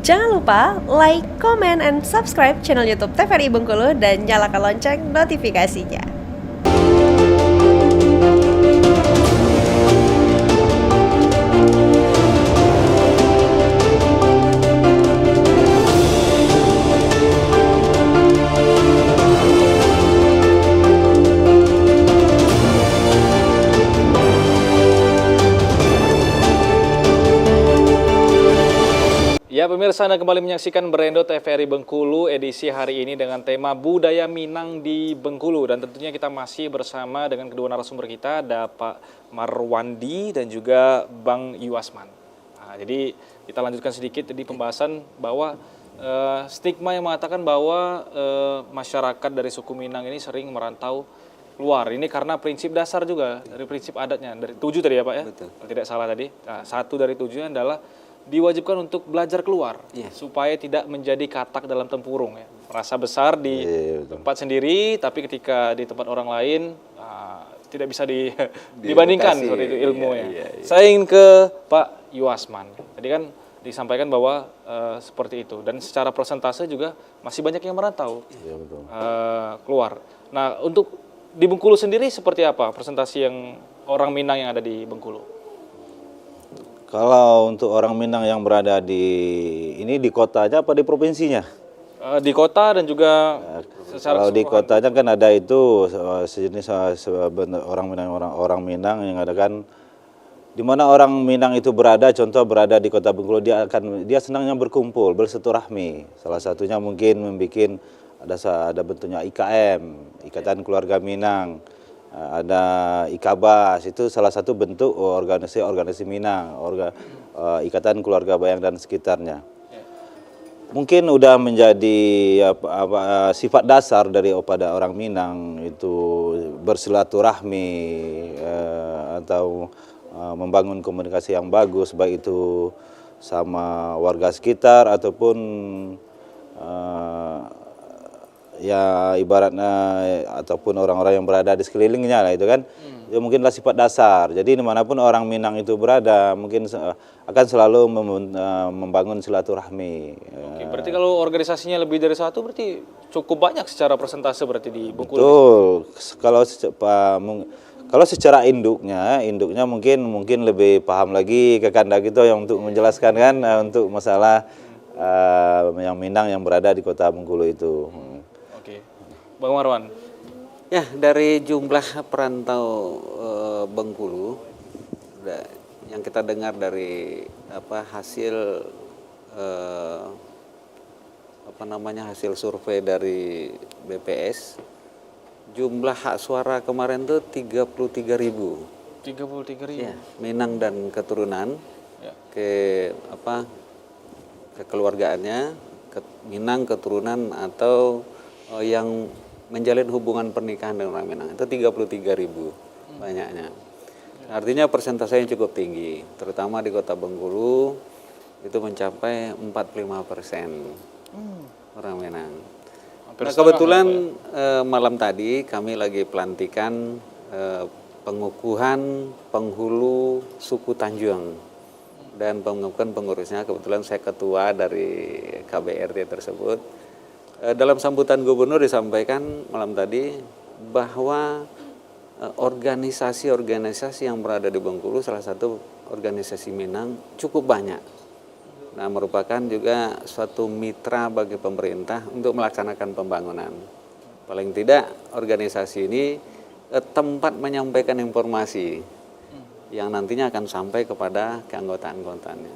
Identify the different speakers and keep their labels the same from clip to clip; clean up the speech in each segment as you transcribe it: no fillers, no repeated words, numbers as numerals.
Speaker 1: Jangan lupa like, comment, and subscribe channel YouTube TVRI Bengkulu dan nyalakan lonceng notifikasinya.
Speaker 2: Ya pemirsa, Anda kembali menyaksikan Berendo TVRI Bengkulu edisi hari ini dengan tema Budaya Minang di Bengkulu. Dan tentunya kita masih bersama dengan kedua narasumber kita, ada Pak Marwandi dan juga Bang Yuasman. Nah, jadi kita lanjutkan sedikit tadi pembahasan bahwa stigma yang mengatakan bahwa masyarakat dari suku Minang ini sering merantau keluar. Ini karena prinsip dasar juga, dari prinsip adatnya. Dari 7 tadi ya Pak ya? Betul. Kalau tidak salah tadi. Nah, 1 dari 7-nya adalah diwajibkan untuk belajar keluar, supaya tidak menjadi katak dalam tempurung ya. Merasa besar di tempat sendiri, tapi ketika di tempat orang lain tidak bisa dibandingkan seperti itu ilmunya. Saya ingin ke Pak Yuasman. Tadi kan disampaikan bahwa seperti itu, dan secara persentase juga masih banyak yang merantau keluar. Nah, untuk di Bengkulu sendiri seperti apa persentase yang orang Minang yang ada di Bengkulu?
Speaker 3: Kalau untuk orang Minang yang berada di kotanya apa di provinsinya?
Speaker 2: Di kota dan juga secara
Speaker 3: kalau di kotanya kan ada itu sejenis orang Minang yang ada kan, di mana orang Minang itu berada, contoh berada di Kota Bengkulu, dia senangnya berkumpul, bersilaturahmi. Salah satunya mungkin membuat ada bentuknya IKM, Ikatan Keluarga Minang. Ada IKABAS, itu salah satu bentuk organisasi Minang, Ikatan Keluarga Bayang dan sekitarnya. Mungkin udah menjadi sifat dasar pada orang Minang itu bersilaturahmi atau membangun komunikasi yang bagus, baik itu sama warga sekitar ataupun ya ibaratnya ataupun orang-orang yang berada di sekelilingnya lah itu kan. Ya mungkinlah sifat dasar. Jadi dimanapun orang Minang itu berada mungkin akan selalu membangun silaturahmi.
Speaker 2: Oke, berarti kalau organisasinya lebih dari 1 berarti cukup banyak secara persentase berarti di Bengkulu.
Speaker 3: Betul. Kalau secara induknya mungkin lebih paham lagi ke Kanda gitu yang untuk menjelaskan kan untuk masalah yang Minang yang berada di Kota Bengkulu itu.
Speaker 2: Bang Marwan.
Speaker 4: Ya, dari jumlah perantau Bengkulu yang kita dengar dari hasil hasil survei dari BPS, jumlah hak suara kemarin tuh 33.000.
Speaker 2: 33.000.
Speaker 4: Ya, Minang dan keturunan ke kekeluargaannya, Minang keturunan atau yang menjalin hubungan pernikahan dengan orang Minang itu 33.000 banyaknya. Artinya persentasenya cukup tinggi, terutama di Kota Bengkulu itu mencapai 45% orang Minang. Nah, kebetulan malam tadi kami lagi pelantikan pengukuhan penghulu suku Tanjung dan pengukuhan pengurusnya. Kebetulan saya ketua dari KBRT tersebut. Dalam sambutan gubernur disampaikan malam tadi bahwa organisasi-organisasi yang berada di Bengkulu, salah satu organisasi Minang cukup banyak. Nah, merupakan juga suatu mitra bagi pemerintah untuk melaksanakan pembangunan. Paling tidak organisasi ini tempat menyampaikan informasi yang nantinya akan sampai kepada keanggotaan-anggotaannya.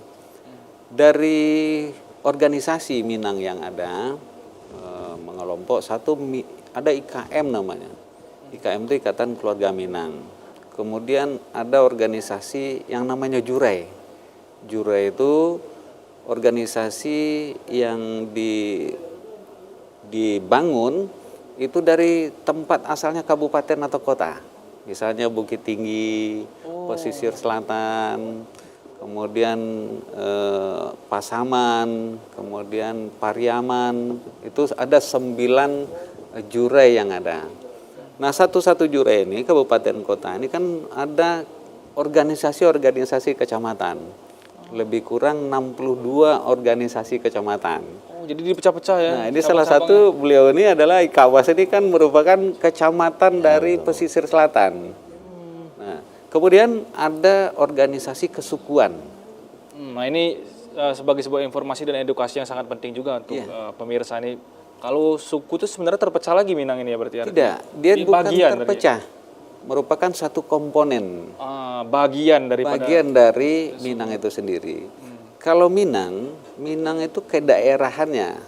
Speaker 4: Dari organisasi Minang yang ada, mengelompok satu ada IKM namanya. IKM itu Ikatan Keluarga Minang. Kemudian ada organisasi yang namanya Jurai. Jurai itu organisasi yang dibangun itu dari tempat asalnya kabupaten atau kota. Misalnya Bukit Tinggi, Pesisir Selatan, kemudian Pasaman, kemudian Pariaman, itu ada 9 jurai yang ada. Nah, satu-satu jurai ini, kabupaten kota ini kan ada organisasi-organisasi kecamatan. lebih kurang 62 organisasi kecamatan.
Speaker 2: Oh, jadi dipecah-pecah ya?
Speaker 4: Nah, ini salah satu beliau ini adalah Kawas ini kan merupakan kecamatan dari pesisir selatan. Nah, kemudian ada organisasi kesukuan.
Speaker 2: Nah ini sebagai sebuah informasi dan edukasi yang sangat penting juga untuk pemirsa ini. Kalau suku itu sebenarnya terpecah lagi Minang ini ya berarti?
Speaker 4: Tidak, dia
Speaker 2: Ini
Speaker 4: bukan
Speaker 2: bagian
Speaker 4: terpecah. Merupakan satu komponen.
Speaker 2: Bagian daripada
Speaker 4: Bagian dari Minang itu sendiri. Kalau Minang itu kedaerahannya.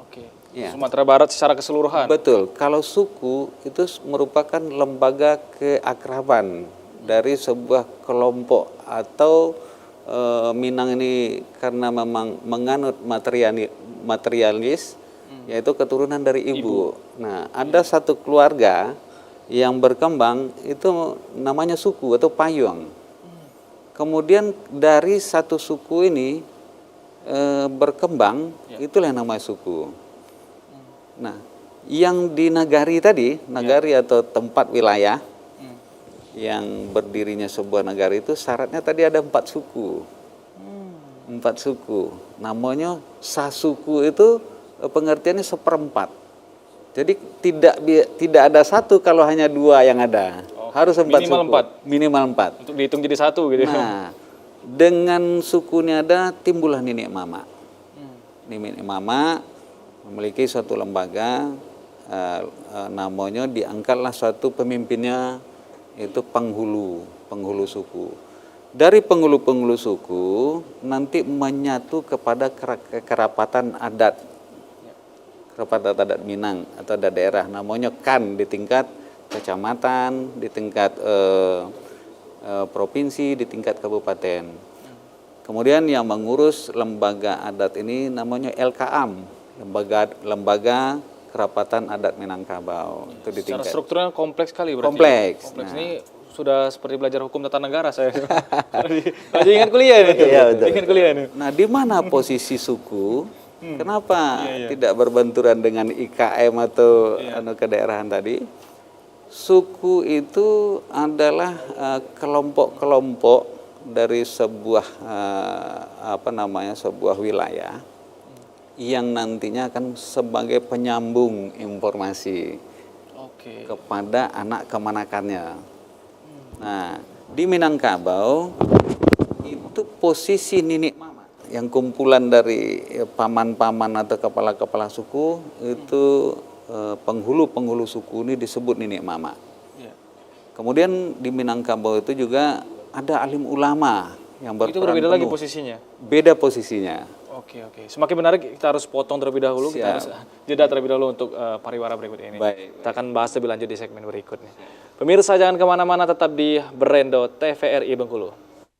Speaker 2: Oke.
Speaker 4: Ya.
Speaker 2: Sumatera Barat secara keseluruhan.
Speaker 4: Betul. Kalau suku itu merupakan lembaga keakraban dari sebuah kelompok atau Minang ini karena memang menganut materialis, yaitu keturunan dari ibu. Nah, ada satu keluarga yang berkembang itu namanya suku atau payung. Kemudian dari satu suku ini berkembang, itulah yang namanya suku. Nah, yang di nagari tadi, nagari atau tempat wilayah yang berdirinya sebuah nagari itu syaratnya tadi ada 4 suku. 4 suku. Namanya sasuku itu pengertiannya seperempat. Jadi tidak ada satu kalau hanya 2 yang ada. Harus 4
Speaker 2: minimal
Speaker 4: suku.
Speaker 2: 4.
Speaker 4: Minimal 4.
Speaker 2: Untuk dihitung jadi satu gitu.
Speaker 4: Nah, dengan sukunya ada timbullah Ninik Mama. Ninik Mama memiliki suatu lembaga, namanya diangkatlah suatu pemimpinnya itu penghulu suku. Dari penghulu suku nanti menyatu kepada kerapatan adat. Kerapatan adat Minang atau adat daerah, namanya KAN di tingkat kecamatan, di tingkat provinsi, di tingkat kabupaten. Kemudian yang mengurus lembaga adat ini namanya LKAM, lembaga kerapatan adat Minangkabau. Itu di
Speaker 2: Secara
Speaker 4: tingkat
Speaker 2: strukturnya kompleks sekali berarti.
Speaker 4: kompleks.
Speaker 2: Kompleks
Speaker 4: Nah,
Speaker 2: ini sudah seperti belajar hukum tata negara saya. Masih ingat kuliah nih.
Speaker 3: Iya, betul.
Speaker 2: Ingat kuliah nih.
Speaker 4: Nah, di mana posisi suku? Kenapa tidak berbenturan dengan IKM atau kedaerahan tadi? Suku itu adalah kelompok-kelompok dari sebuah sebuah wilayah yang nantinya akan sebagai penyambung informasi kepada anak kemanakannya. Nah, di Minangkabau itu posisi Ninik Mama yang kumpulan dari paman-paman atau kepala-kepala suku itu penghulu suku ini disebut Ninik Mama. Kemudian di Minangkabau itu juga ada alim ulama yang berperan
Speaker 2: Itu berbeda lagi
Speaker 4: penuh.
Speaker 2: posisinya.
Speaker 4: Beda posisinya.
Speaker 2: Oke. Semakin menarik kita harus potong terlebih dahulu. Kita harus jeda terlebih dahulu untuk pariwara berikut ini.
Speaker 4: Baik.
Speaker 2: Kita akan bahas lebih lanjut di segmen berikutnya. Pemirsa jangan kemana-mana, tetap di Berendo TVRI Bengkulu.